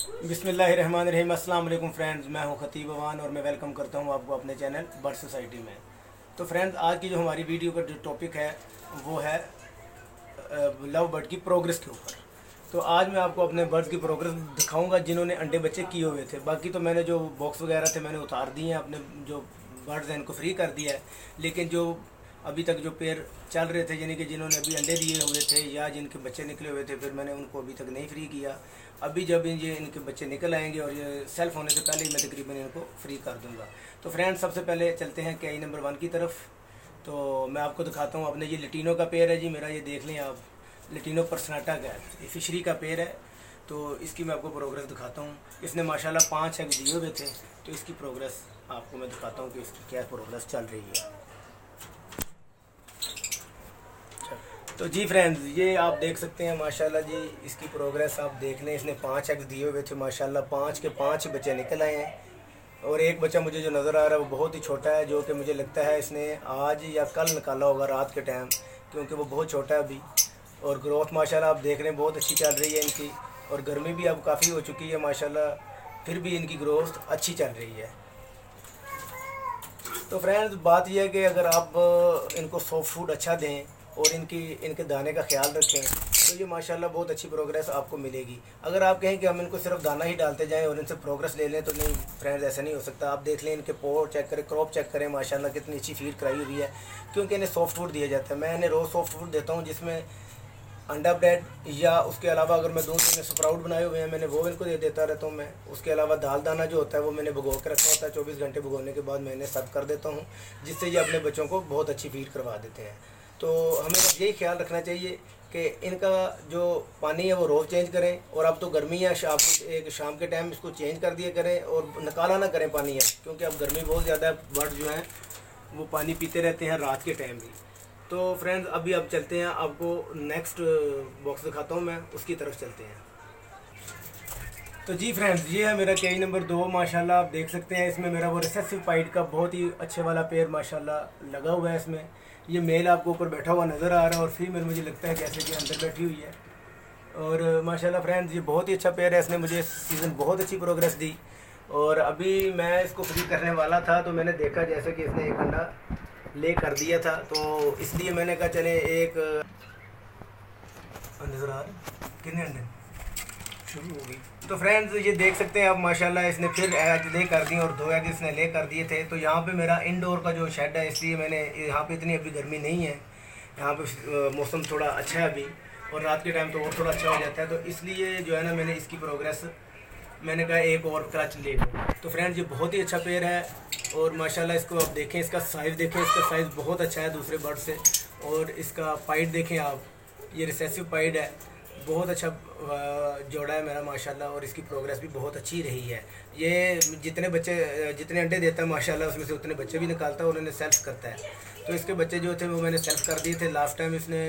बिस्मिल्लाहिर्रहमानिर्रहीम। अस्सलाम वालेकुम फ्रेंड्स, मैं हूं खतीब अवान और मैं वेलकम करता हूं आपको अपने चैनल बर्ड सोसाइटी में। तो फ्रेंड्स, आज की जो हमारी वीडियो का जो टॉपिक है वो है लव बर्ड की प्रोग्रेस के ऊपर। तो आज मैं आपको अपने बर्ड्स की प्रोग्रेस दिखाऊंगा जिन्होंने अंडे बच्चे किए हुए थे। बाकी तो मैंने जो बॉक्स वगैरह थे मैंने उतार दिए हैं, अपने जो बर्ड्स हैं इनको फ्री कर दिया है। लेकिन जो अभी तक जो पेयर चल रहे थे, यानी कि जिन्होंने अभी अंडे दिए हुए थे या जिनके बच्चे निकले हुए थे, फिर मैंने उनको अभी तक नहीं फ्री किया। अभी जब ये इनके बच्चे निकल आएंगे और ये सेल्फ होने से पहले ही मैं तकरीबन इनको फ्री कर दूंगा। तो फ्रेंड्स, सबसे पहले चलते हैं KI नंबर 1 की तरफ। तो मैं आपको दिखाता हूँ अपने, ये लिटिनो का पेयर है जी मेरा, ये देख लें आप, लिटिनो पर्सनाटा का है, ये फिशरी का पेयर है। तो इसकी मैं आपको प्रोग्रेस दिखाता हूँ। इसने माशाल्लाह 5 एग दिए हुए थे, तो इसकी प्रोग्रेस आपको मैं दिखाता हूँ कि इसकी क्या प्रोग्रेस चल रही है। तो जी फ्रेंड्स, ये आप देख सकते हैं माशाल्लाह जी, इसकी प्रोग्रेस आप देख लें। इसने 5 एग्स दिए हुए थे, माशाल्लाह 5 के 5 ही बच्चे निकल आए हैं। और एक बच्चा मुझे जो नज़र आ रहा है वो बहुत ही छोटा है, जो कि मुझे लगता है इसने आज या कल निकाला होगा रात के टाइम, क्योंकि वो बहुत छोटा है अभी। और ग्रोथ माशाल्लाह आप देख रहे हैं बहुत अच्छी चल रही है इनकी। और गर्मी भी अब काफ़ी हो चुकी है माशाल्लाह, फिर भी इनकी ग्रोथ अच्छी चल रही है। तो फ्रेंड्स, बात यह है कि अगर आप इनको सॉफ्ट फूड अच्छा दें और इनके दाने का ख्याल रखें तो ये माशाल्लाह बहुत अच्छी प्रोग्रेस आपको मिलेगी। अगर आप कहें कि हम इनको सिर्फ दाना ही डालते जाएं और इनसे प्रोग्रेस ले लें, तो नहीं फ्रेंड्स, ऐसा नहीं हो सकता। आप देख लें, इनके पोर चेक करें, क्रॉप चेक करें, माशाल्लाह कितनी अच्छी फीड कराई हुई है, क्योंकि इन्हें सॉफ्ट फूड दिया जाता है। मैं इन्हें रोज़ सॉफ्ट फूड देता हूँ, जिसमें अंडा ब्रेड या उसके अलावा अगर मैं दूध में स्प्राउट बनाए हुए हैं मैंने वो इनको दे देता रहता हूँ मैं। उसके अलावा दाल दाना जो होता है वो मैंने भिगो के रखा होता है, 24 घंटे भिगोने के बाद मैं इन्हें सर्व कर देता हूँ, जिससे ये अपने बच्चों को बहुत अच्छी फीड करवा देते हैं। तो हमें बस यही ख्याल रखना चाहिए कि इनका जो पानी है वो रोज़ चेंज करें। और अब तो गर्मी है, एक शाम के टाइम इसको चेंज कर दिया करें और निकाला ना करें पानी है, क्योंकि अब गर्मी बहुत ज़्यादा है। बर्ड जो हैं वो पानी पीते रहते हैं रात के टाइम भी। तो फ्रेंड्स, अभी अब चलते हैं, आपको नेक्स्ट बॉक्स दिखाता हूँ मैं, उसकी तरफ चलते हैं। तो जी फ्रेंड्स, ये है मेरा KI नंबर 2। माशाल्लाह आप देख सकते हैं इसमें मेरा वो रिसेसिव पाइट का बहुत ही अच्छे वाला पेयर माशाल्लाह लगा हुआ है इसमें। ये मेल आपको ऊपर बैठा हुआ नज़र आ रहा है और फीमेल मुझे लगता है जैसे कि अंदर बैठी हुई है। और माशाल्लाह फ्रेंड्स, ये बहुत ही अच्छा पेयर है, इसने मुझे इस सीज़न बहुत अच्छी प्रोग्रेस दी। और अभी मैं इसको फ्री करने वाला था तो मैंने देखा जैसे कि इसने एक अंडा ले कर दिया था, तो इसलिए मैंने कहा चले एक नज़र आ रहा कितने अंडे शुरू हो गई। तो फ्रेंड्स, ये देख सकते हैं आप माशाल्लाह इसने फिर एग ले कर दिए और 2 एग इसने ले कर दिए थे। तो यहाँ पे मेरा इंडोर का जो शेड है, इसलिए मैंने यहाँ पे इतनी अभी गर्मी नहीं है, यहाँ पे मौसम थोड़ा अच्छा है अभी, और रात के टाइम तो और थोड़ा अच्छा हो जाता है। तो इसलिए जो है ना, मैंने इसकी प्रोग्रेस मैंने कहा एक और क्रच ले लूँ। तो फ्रेंड्स, ये बहुत ही अच्छा पेयर है और माशाल्लाह इसको आप देखें, इसका साइज़ देखें, इसका साइज़ बहुत अच्छा है दूसरे बर्ड से। और इसका पाइट देखें आप, ये रिसेसिव पाइट है, बहुत अच्छा जोड़ा है मेरा माशाल्लाह। और इसकी प्रोग्रेस भी बहुत अच्छी रही है। ये जितने अंडे देता है माशाल्लाह, उसमें से उतने बच्चे भी निकालता है और इन्हें सेल्फ करता है। तो इसके बच्चे जो थे वो मैंने सेल्फ कर दिए थे। लास्ट टाइम इसने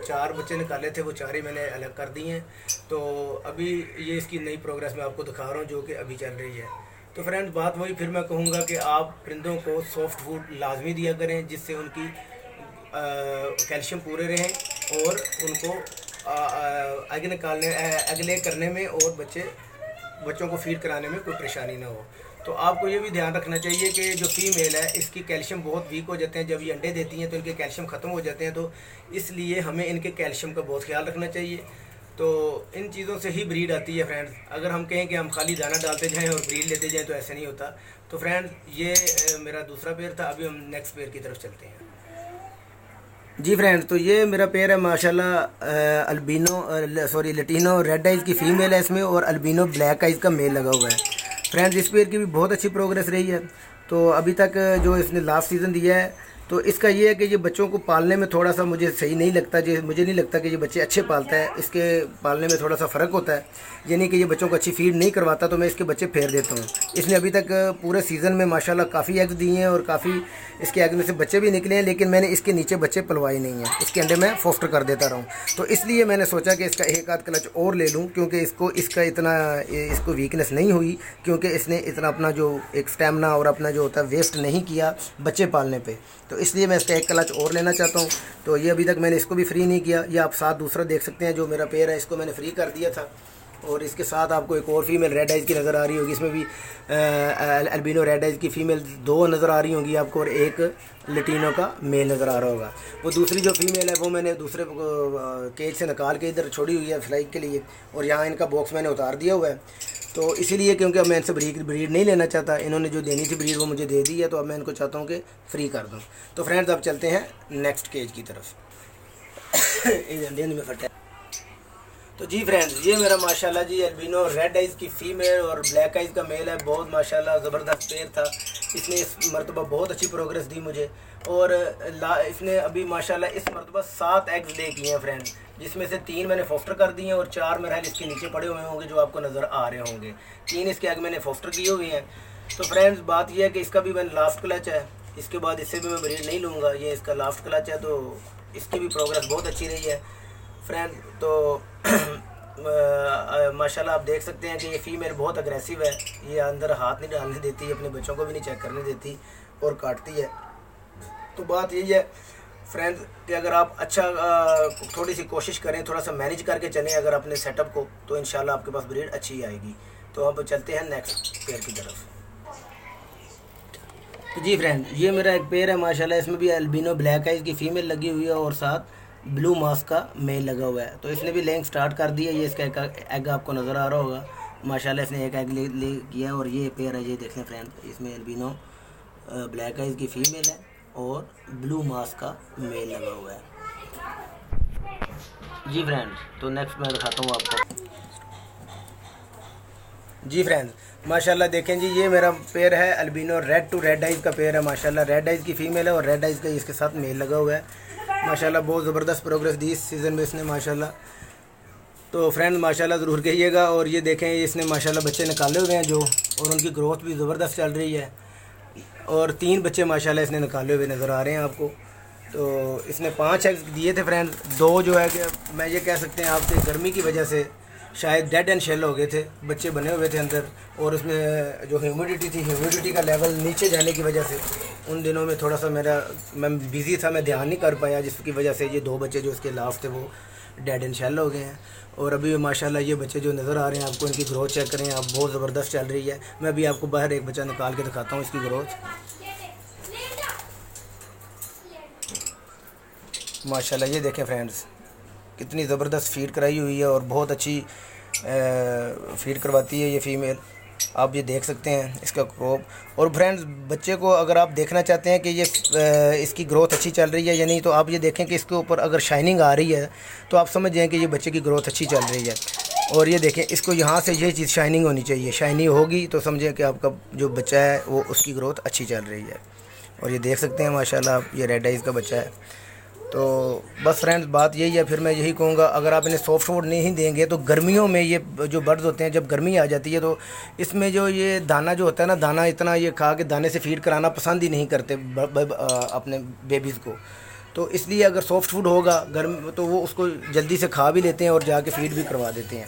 4 बच्चे निकाले थे, वो 4 ही मैंने अलग कर दिए हैं। तो अभी ये इसकी नई प्रोग्रेस मैं आपको दिखा रहा हूँ जो कि अभी चल रही है। तो फ्रेंड्स, बात वही फिर मैं कहूँगा कि आप परिंदों को सॉफ्ट फूड लाजमी दिया करें, जिससे उनकी कैल्शियम पूरे रहें और उनको अगले करने में और बच्चों को फीड कराने में कोई परेशानी ना हो। तो आपको ये भी ध्यान रखना चाहिए कि जो फीमेल है इसकी कैल्शियम बहुत वीक हो जाते हैं, जब ये अंडे देती हैं तो इनके कैल्शियम ख़त्म हो जाते हैं। तो इसलिए हमें इनके कैल्शियम का बहुत ख्याल रखना चाहिए। तो इन चीज़ों से ही ब्रीड आती है फ्रेंड्स। अगर हम कहें कि हम खाली दाना डालते जाएँ और ब्रीड लेते जाएँ तो ऐसा नहीं होता। तो फ्रेंड्स, ये मेरा दूसरा पेयर था। अभी हम नेक्स्ट पेयर की तरफ चलते हैं। जी फ्रेंड्स, तो ये मेरा पेयर है माशाल्लाह, लिटिनो रेड आइज़ की फ़ीमेल है इसमें और अल्बिनो ब्लैक आइज़ का मेल लगा हुआ है। फ्रेंड्स, इस पेयर की भी बहुत अच्छी प्रोग्रेस रही है। तो अभी तक जो इसने लास्ट सीज़न दिया है, तो इसका ये है कि ये बच्चों को पालने में थोड़ा सा मुझे सही नहीं लगता। मुझे नहीं लगता कि ये बच्चे अच्छे पालता है, इसके पालने में थोड़ा सा फ़र्क होता है, यानी कि ये बच्चों को अच्छी फीड नहीं करवाता, तो मैं इसके बच्चे फेर देता हूँ। इसने अभी तक पूरे सीज़न में माशाल्लाह काफ़ी एग्स दिए हैं और काफ़ी इसके एग में से बच्चे भी निकले हैं, लेकिन मैंने इसके नीचे बच्चे पलवाए नहीं हैं, इसके अंडे मैं फोस्टर कर देता रहा हूँ। तो इसलिए मैंने सोचा कि इसका एक आध क्लच और ले लूँ, क्योंकि इसको वीकनेस नहीं हुई, क्योंकि इसने इतना अपना जो एक स्टेमिना और अपना जो होता है वेस्ट नहीं किया बच्चे पालने पे। तो इसलिए मैं इसका एक क्लच और लेना चाहता हूँ। तो ये अभी तक मैंने इसको भी फ्री नहीं किया। ये आप साथ दूसरा देख सकते हैं, जो मेरा पेयर है इसको मैंने फ्री कर दिया था। और इसके साथ आपको एक और फीमेल रेड आइज़ की नज़र आ रही होगी। इसमें भी अल्बिनो रेड आइज़ की फ़ीमेल 2 नज़र आ रही होंगी आपको और एक लटीनो का मेल नज़र आ रहा होगा। वो दूसरी जो फीमेल है वो मैंने दूसरे केज से निकाल के इधर छोड़ी हुई है फ्लाई के लिए, और यहाँ इनका बॉक्स मैंने उतार दिया हुआ है। तो इसीलिए क्योंकि अब मैं इनसे ब्रीड नहीं लेना चाहता, इन्होंने जो देनी थी ब्रीड वो मुझे दे दी है, तो अब मैं इनको चाहता हूँ कि फ्री कर दूँ। तो फ्रेंड्स अब चलते हैं नेक्स्ट केज की तरफ। में फटा। तो जी फ्रेंड्स, ये मेरा माशाल्लाह जी अल्बिनो रेड आइज़ की फ़ीमेल और ब्लैक आइज़ का मेल है। बहुत माशाल्लाह ज़बरदस्त पेयर था। इसने इस मरतबा बहुत अच्छी प्रोग्रेस दी मुझे, और इसने अभी माशाल्लाह इस मरतबा 7 एग्स ले किए हैं फ्रेंड्स, जिसमें से 3 मैंने फोस्टर कर दिए हैं और 4 मेरे ख्याल इसके नीचे पड़े हुए होंगे जो आपको नज़र आ रहे होंगे। 3 इसके आगे मैंने फोस्टर किए हुए हैं। तो फ्रेंड्स बात यह है कि इसका भी मैंने लास्ट क्लच है, इसके बाद इससे भी मैं ब्रीड नहीं लूँगा। ये इसका लास्ट क्लच है, तो इसकी भी प्रोग्रेस बहुत अच्छी रही है फ्रेंड। तो माशाल्लाह आप देख सकते हैं कि ये फ़ीमेल बहुत अग्रेसिव है। ये अंदर हाथ नहीं डालने देती, अपने बच्चों को भी नहीं चेक करने देती और काटती है। तो बात यही है फ्रेंड्स कि अगर आप अच्छा थोड़ी सी कोशिश करें, थोड़ा सा मैनेज करके चलें अगर अपने सेटअप को, तो इंशाल्लाह आपके पास ब्रीड अच्छी आएगी। तो अब चलते हैं नेक्स्ट पेयर की तरफ। तो जी फ्रेंड, ये मेरा एक पेयर है माशाल्लाह। इसमें भी अल्बिनो ब्लैक आइज़ की फ़ीमेल लगी हुई है और साथ ब्लू मास्क का मेल लगा हुआ है। तो इसने भी लेंग स्टार्ट कर दी है। ये इसका एग आपको नज़र आ रहा होगा। माशाल्लाह इसने एक एग ले किया है, और ये पेयर है, ये देख लें फ्रेंड। इसमें अल्बिनो ब्लैक आइज़ की फ़ीमेल है और ब्लू मास्क का मेल लगा हुआ है। जी फ्रेंड, तो नेक्स्ट मैं दिखाता हूँ आपको। जी फ्रेंड्स, माशाल्लाह देखें जी, ये मेरा पेयर है albino red two red eyes का पेयर है माशाल्लाह। रेड आइज़ की फ़ीमेल है और रेड आइज़ का इसके साथ मेल लगा हुआ है। माशाल्लाह बहुत ज़बरदस्त प्रोग्रेस दी इस सीज़न में इसने माशाल्लाह। तो फ्रेंड माशाल्लाह ज़रूर कहिएगा। और ये देखें, इसने माशाल्लाह बच्चे निकाले हुए हैं जो, और उनकी ग्रोथ भी ज़बरदस्त चल रही है। और 3 बच्चे माशाल्लाह इसने निकाले हुए नज़र आ रहे हैं आपको। तो इसने 5 एग्स दिए थे फ्रेंड। 2 जो है कि मैं ये कह सकते हैं आपके गर्मी की वजह से शायद डेड एंड शेल हो गए थे, बच्चे बने हुए थे अंदर, और उसमें जो ह्यूमिडिटी थी, ह्यूमिडिटी का लेवल नीचे जाने की वजह से उन दिनों में थोड़ा सा मैं बिज़ी था, मैं ध्यान नहीं कर पाया, जिसकी वजह से ये 2 बच्चे जो इसके लास्ट थे वो डेड एंड शेल हो गए हैं। और अभी माशाल्लाह ये बच्चे जो नज़र आ रहे हैं आपको, इनकी ग्रोथ चेक करें आप, बहुत ज़बरदस्त चल रही है। मैं अभी आपको बाहर एक बच्चा निकाल के दिखाता हूँ इसकी ग्रोथ। माशाल्लाह ये देखें फ्रेंड्स, कितनी ज़बरदस्त फीड कराई हुई है और बहुत अच्छी फीड करवाती है ये फ़ीमेल। आप ये देख सकते हैं इसका क्रॉप। और फ्रेंड्स बच्चे को अगर आप देखना चाहते हैं कि ये इसकी ग्रोथ अच्छी चल रही है या नहीं, तो आप ये देखें कि इसके ऊपर अगर शाइनिंग आ रही है तो आप समझ जाएँ कि ये बच्चे की ग्रोथ अच्छी चल रही है। और ये देखें, इसको यहाँ से ये चीज़ शाइनिंग होनी चाहिए, शाइनिंग होगी तो समझें कि आपका जो बच्चा है वो उसकी ग्रोथ अच्छी चल रही है। और ये देख सकते हैं माशाल्लाह आप, ये रेड आइज़ का बच्चा है। तो बस फ्रेंड्स बात यही है, फिर मैं यही कहूँगा, अगर आप इन्हें सॉफ्ट फूड नहीं देंगे तो गर्मियों में ये जो बर्ड्स होते हैं, जब गर्मी आ जाती है तो इसमें जो ये दाना जो होता है ना, दाना इतना ये खा के दाने से फीड कराना पसंद ही नहीं करते अपने बेबीज़ को। तो इसलिए अगर सॉफ्ट फूड होगा गर्म तो वो उसको जल्दी से खा भी लेते हैं और जाके फीड भी करवा देते हैं।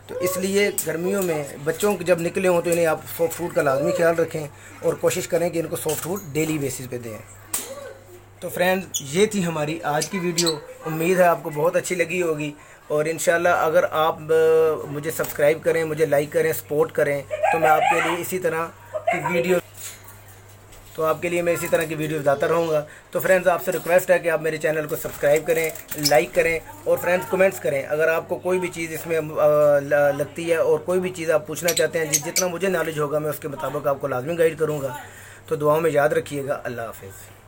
तो इसलिए गर्मियों में बच्चों को जब निकले हों तो इन्हें आप सॉफ्ट फूड का लाजमी ख्याल रखें और कोशिश करें कि इनको सॉफ्ट फूड डेली बेसिस पे दें। तो फ्रेंड्स ये थी हमारी आज की वीडियो, उम्मीद है आपको बहुत अच्छी लगी होगी। और इंशाल्लाह अगर आप मुझे सब्सक्राइब करें, मुझे लाइक करें, सपोर्ट करें, तो मैं आपके लिए इसी तरह की वीडियो लाता रहूँगा। तो फ्रेंड्स आपसे रिक्वेस्ट है कि आप मेरे चैनल को सब्सक्राइब करें, लाइक करें और फ्रेंड्स कमेंट्स करें। अगर आपको कोई भी चीज़ इसमें लगती है और कोई भी चीज़ आप पूछना चाहते हैं, जितना मुझे नॉलेज होगा मैं उसके मुताबिक आपको लाजमी गाइड करूँगा। तो दुआओं में याद रखिएगा। अल्लाह हाफ़िज़।